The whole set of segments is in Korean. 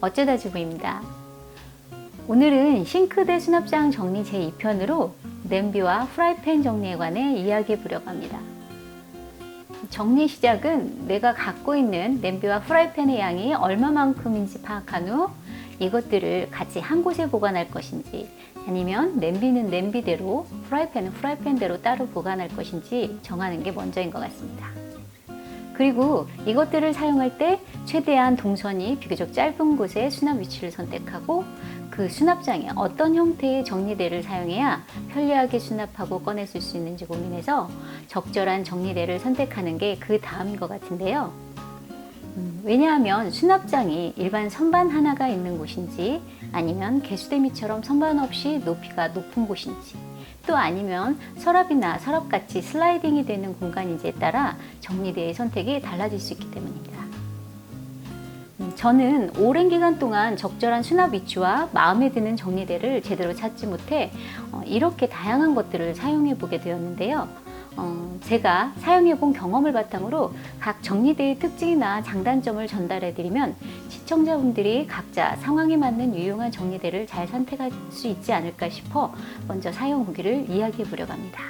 어쩌다 주부입니다. 오늘은 싱크대 수납장 정리 제2편으로 냄비와 프라이팬 정리에 관해 이야기해 보려고 합니다. 정리 시작은 내가 갖고 있는 냄비와 프라이팬의 양이 얼마만큼인지 파악한 후 이것들을 같이 한 곳에 보관할 것인지, 아니면 냄비는 냄비대로 프라이팬은 프라이팬대로 따로 보관할 것인지 정하는 게 먼저인 것 같습니다. 그리고 이것들을 사용할 때 최대한 동선이 비교적 짧은 곳에 수납 위치를 선택하고, 그 수납장에 어떤 형태의 정리대를 사용해야 편리하게 수납하고 꺼내 쓸 수 있는지 고민해서 적절한 정리대를 선택하는 게 그 다음인 것 같은데요. 왜냐하면 수납장이 일반 선반 하나가 있는 곳인지, 아니면 개수대미처럼 선반 없이 높이가 높은 곳인지, 또 아니면 서랍이나 서랍같이 슬라이딩이 되는 공간인지에 따라 정리대의 선택이 달라질 수 있기 때문입니다. 저는 오랜 기간 동안 적절한 수납 위치와 마음에 드는 정리대를 제대로 찾지 못해 이렇게 다양한 것들을 사용해 보게 되었는데요. 제가 사용해 본 경험을 바탕으로 각 정리대의 특징이나 장단점을 전달해 드리면 시청자분들이 각자 상황에 맞는 유용한 정리대를 잘 선택할 수 있지 않을까 싶어 먼저 사용 후기를 이야기해 보려고 합니다.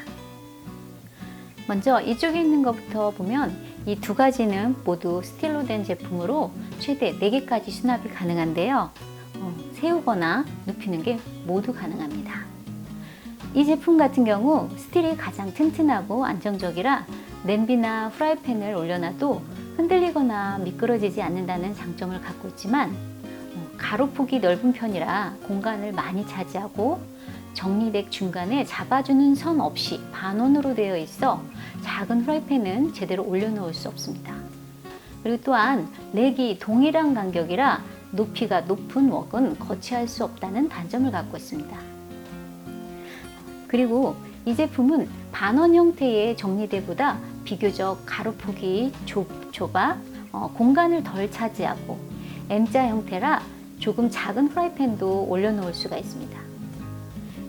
먼저 이쪽에 있는 것부터 보면 이 두 가지는 모두 스틸로 된 제품으로 최대 4개까지 수납이 가능한데요. 세우거나 눕히는 게 모두 가능합니다. 이 제품 같은 경우 스틸이 가장 튼튼하고 안정적이라 냄비나 프라이팬을 올려놔도 흔들리거나 미끄러지지 않는다는 장점을 갖고 있지만, 가로폭이 넓은 편이라 공간을 많이 차지하고 정리덱 중간에 잡아주는 선 없이 반원으로 되어 있어 작은 프라이팬은 제대로 올려놓을 수 없습니다. 그리고 또한 렉이 동일한 간격이라 높이가 높은 웍은 거치할 수 없다는 단점을 갖고 있습니다. 그리고 이 제품은 반원 형태의 정리대보다 비교적 가로폭이 좁아 공간을 덜 차지하고 M자 형태라 조금 작은 프라이팬도 올려놓을 수가 있습니다.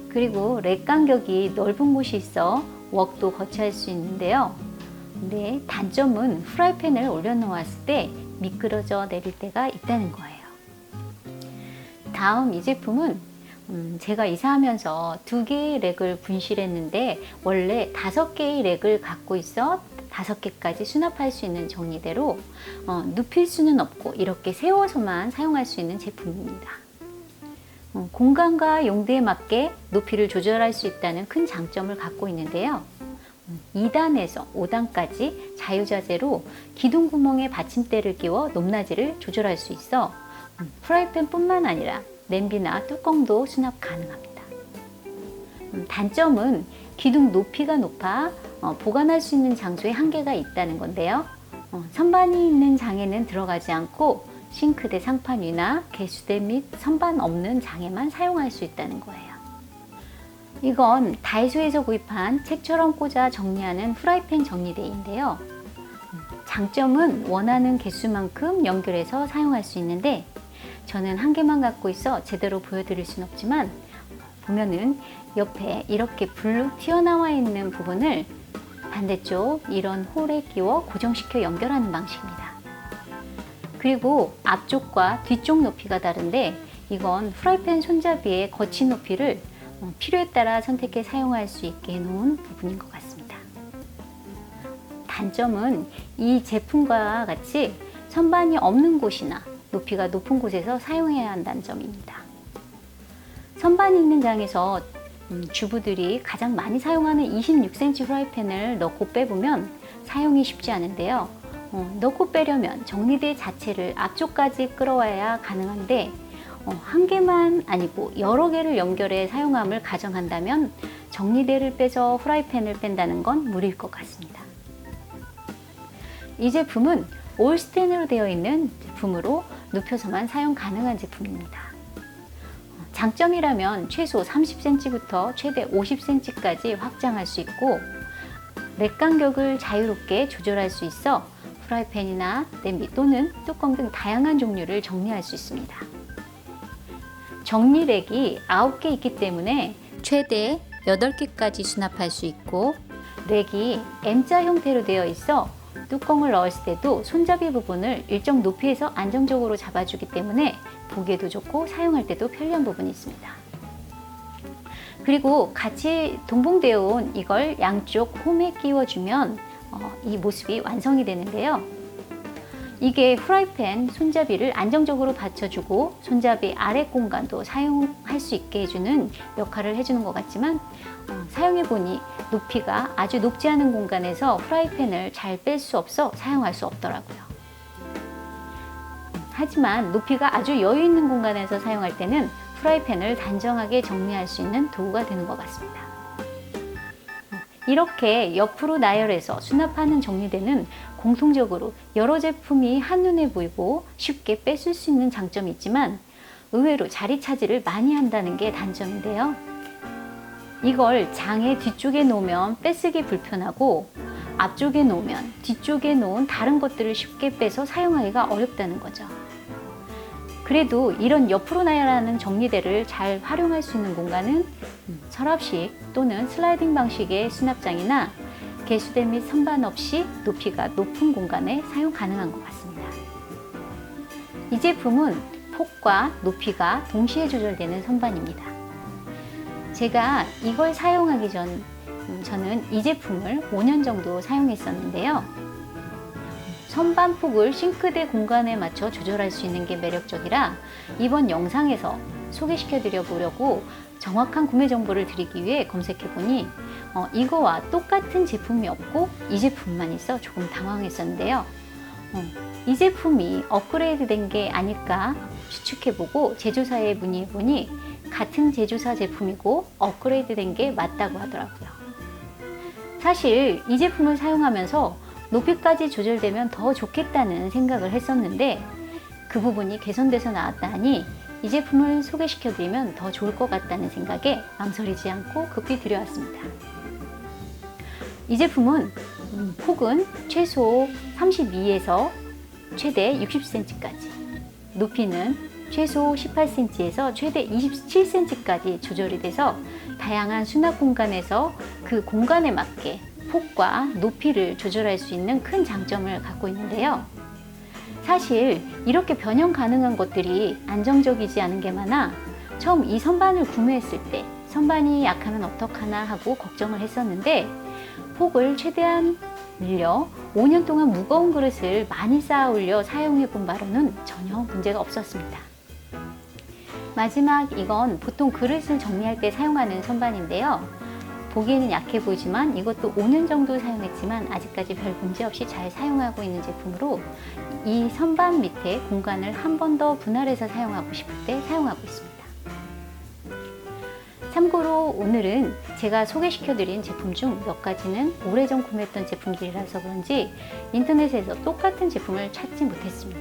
그리고 렉 간격이 넓은 곳이 있어 웍도 거치할 수 있는데요. 근데 단점은 프라이팬을 올려놓았을 때 미끄러져 내릴 때가 있다는 거예요. 다음 이 제품은 제가 이사하면서 2개의 렉을 분실했는데 원래 5개의 렉을 갖고 있어 5개까지 수납할 수 있는 정리대로 눕힐 수는 없고 이렇게 세워서만 사용할 수 있는 제품입니다. 공간과 용도에 맞게 높이를 조절할 수 있다는 큰 장점을 갖고 있는데요. 2단에서 5단까지 자유자재로 기둥 구멍에 받침대를 끼워 높낮이를 조절할 수 있어 프라이팬 뿐만 아니라 냄비나 뚜껑도 수납 가능합니다. 단점은 기둥 높이가 높아 보관할 수 있는 장소에 한계가 있다는 건데요. 선반이 있는 장에는 들어가지 않고 싱크대 상판 위나 개수대 및 선반 없는 장에만 사용할 수 있다는 거예요. 이건 다이소에서 구입한 책처럼 꽂아 정리하는 프라이팬 정리대인데요. 장점은 원하는 개수만큼 연결해서 사용할 수 있는데, 저는 한 개만 갖고 있어 제대로 보여드릴 순 없지만, 보면은 옆에 이렇게 불룩 튀어나와 있는 부분을 반대쪽 이런 홀에 끼워 고정시켜 연결하는 방식입니다. 그리고 앞쪽과 뒤쪽 높이가 다른데, 이건 프라이팬 손잡이의 거치 높이를 필요에 따라 선택해 사용할 수 있게 해놓은 부분인 것 같습니다. 단점은 이 제품과 같이 선반이 없는 곳이나 높이가 높은 곳에서 사용해야 한다는 점입니다. 선반이 있는 장에서 주부들이 가장 많이 사용하는 26cm 프라이팬을 넣고 빼보면 사용이 쉽지 않은데요. 넣고 빼려면 정리대 자체를 앞쪽까지 끌어와야 가능한데, 한 개만 아니고 여러 개를 연결해 사용함을 가정한다면 정리대를 빼서 프라이팬을 뺀다는 건 무리일 것 같습니다. 이 제품은 올 스텐으로 되어 있는 제품으로 눕혀서만 사용 가능한 제품입니다. 장점이라면 최소 30cm부터 최대 50cm까지 확장할 수 있고, 렉 간격을 자유롭게 조절할 수 있어 프라이팬이나 냄비 또는 뚜껑 등 다양한 종류를 정리할 수 있습니다. 정리렉이 9개 있기 때문에 최대 8개까지 수납할 수 있고, 렉이 M자 형태로 되어 있어 뚜껑을 넣었을 때도 손잡이 부분을 일정 높이에서 안정적으로 잡아주기 때문에 보기에도 좋고 사용할 때도 편리한 부분이 있습니다. 그리고 같이 동봉되어 온 이걸 양쪽 홈에 끼워주면 이 모습이 완성이 되는데요. 이게 프라이팬 손잡이를 안정적으로 받쳐주고 손잡이 아래 공간도 사용할 수 있게 해주는 역할을 해주는 것 같지만 사용해보니 높이가 아주 높지 않은 공간에서 프라이팬을 잘 뺄 수 없어 사용할 수 없더라고요. 하지만 높이가 아주 여유 있는 공간에서 사용할 때는 프라이팬을 단정하게 정리할 수 있는 도구가 되는 것 같습니다. 이렇게 옆으로 나열해서 수납하는 정리대는 공통적으로 여러 제품이 한눈에 보이고 쉽게 뺏을 수 있는 장점이 있지만 의외로 자리 차지를 많이 한다는 게 단점인데요. 이걸 장의 뒤쪽에 놓으면 뺏쓰기 불편하고 앞쪽에 놓으면 뒤쪽에 놓은 다른 것들을 쉽게 빼서 사용하기가 어렵다는 거죠. 그래도 이런 옆으로 나열하는 정리대를 잘 활용할 수 있는 공간은 서랍식 또는 슬라이딩 방식의 수납장이나 개수대 및 선반 없이 높이가 높은 공간에 사용 가능한 것 같습니다. 이 제품은 폭과 높이가 동시에 조절되는 선반입니다. 제가 이걸 사용하기 전 저는 이 제품을 5년 정도 사용했었는데요. 선반 폭을 싱크대 공간에 맞춰 조절할 수 있는 게 매력적이라 이번 영상에서 소개시켜 드려 보려고 정확한 구매 정보를 드리기 위해 검색해 보니 이거와 똑같은 제품이 없고 이 제품만 있어 조금 당황했었는데요. 이 제품이 업그레이드 된 게 아닐까 추측해 보고 제조사에 문의해 보니 같은 제조사 제품이고 업그레이드 된 게 맞다고 하더라고요. 사실 이 제품을 사용하면서 높이까지 조절되면 더 좋겠다는 생각을 했었는데 그 부분이 개선돼서 나왔다니 이 제품을 소개시켜 드리면 더 좋을 것 같다는 생각에 망설이지 않고 급히 들여왔습니다. 이 제품은 폭은 최소 32에서 최대 60cm까지, 높이는 최소 18cm에서 최대 27cm까지 조절이 돼서 다양한 수납 공간에서 그 공간에 맞게 폭과 높이를 조절할 수 있는 큰 장점을 갖고 있는데요. 사실 이렇게 변형 가능한 것들이 안정적이지 않은 게 많아 처음 이 선반을 구매했을 때 선반이 약하면 어떡하나 하고 걱정을 했었는데 폭을 최대한 늘려 5년 동안 무거운 그릇을 많이 쌓아 올려 사용해 본 바로는 전혀 문제가 없었습니다. 마지막 이건 보통 그릇을 정리할 때 사용하는 선반인데요. 보기에는 약해 보이지만 이것도 5년 정도 사용했지만 아직까지 별 문제 없이 잘 사용하고 있는 제품으로 이 선반 밑에 공간을 한 번 더 분할해서 사용하고 싶을 때 사용하고 있습니다. 참고로 오늘은 제가 소개시켜드린 제품 중 몇 가지는 오래전 구매했던 제품들이라서 그런지 인터넷에서 똑같은 제품을 찾지 못했습니다.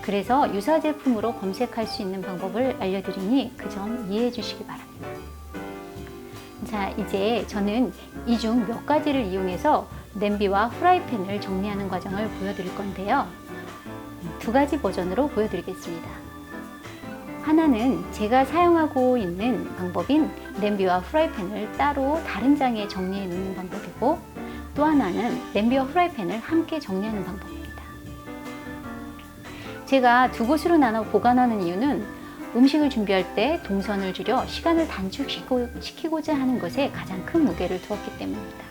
그래서 유사 제품으로 검색할 수 있는 방법을 알려드리니 그 점 이해해 주시기 바랍니다. 자, 이제 저는 이 중 몇 가지를 이용해서 냄비와 프라이팬을 정리하는 과정을 보여드릴 건데요. 두 가지 버전으로 보여드리겠습니다. 하나는 제가 사용하고 있는 방법인 냄비와 프라이팬을 따로 다른 장에 정리해 놓는 방법이고 또 하나는 냄비와 프라이팬을 함께 정리하는 방법입니다. 제가 두 곳으로 나눠 보관하는 이유는 음식을 준비할 때 동선을 줄여 시간을 단축시키고자 하는 것에 가장 큰 무게를 두었기 때문입니다.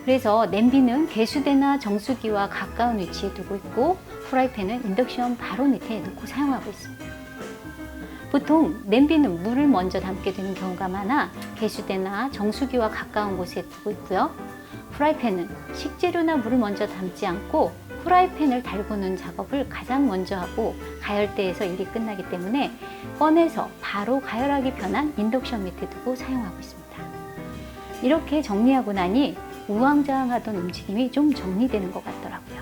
그래서 냄비는 개수대나 정수기와 가까운 위치에 두고 있고 프라이팬은 인덕션 바로 밑에 놓고 사용하고 있습니다. 보통 냄비는 물을 먼저 담게 되는 경우가 많아 개수대나 정수기와 가까운 곳에 두고 있고요. 프라이팬은 식재료나 물을 먼저 담지 않고 프라이팬을 달구는 작업을 가장 먼저 하고 가열대에서 일이 끝나기 때문에 꺼내서 바로 가열하기 편한 인덕션 밑에 두고 사용하고 있습니다. 이렇게 정리하고 나니 우왕좌왕하던 움직임이 좀 정리되는 것 같더라고요.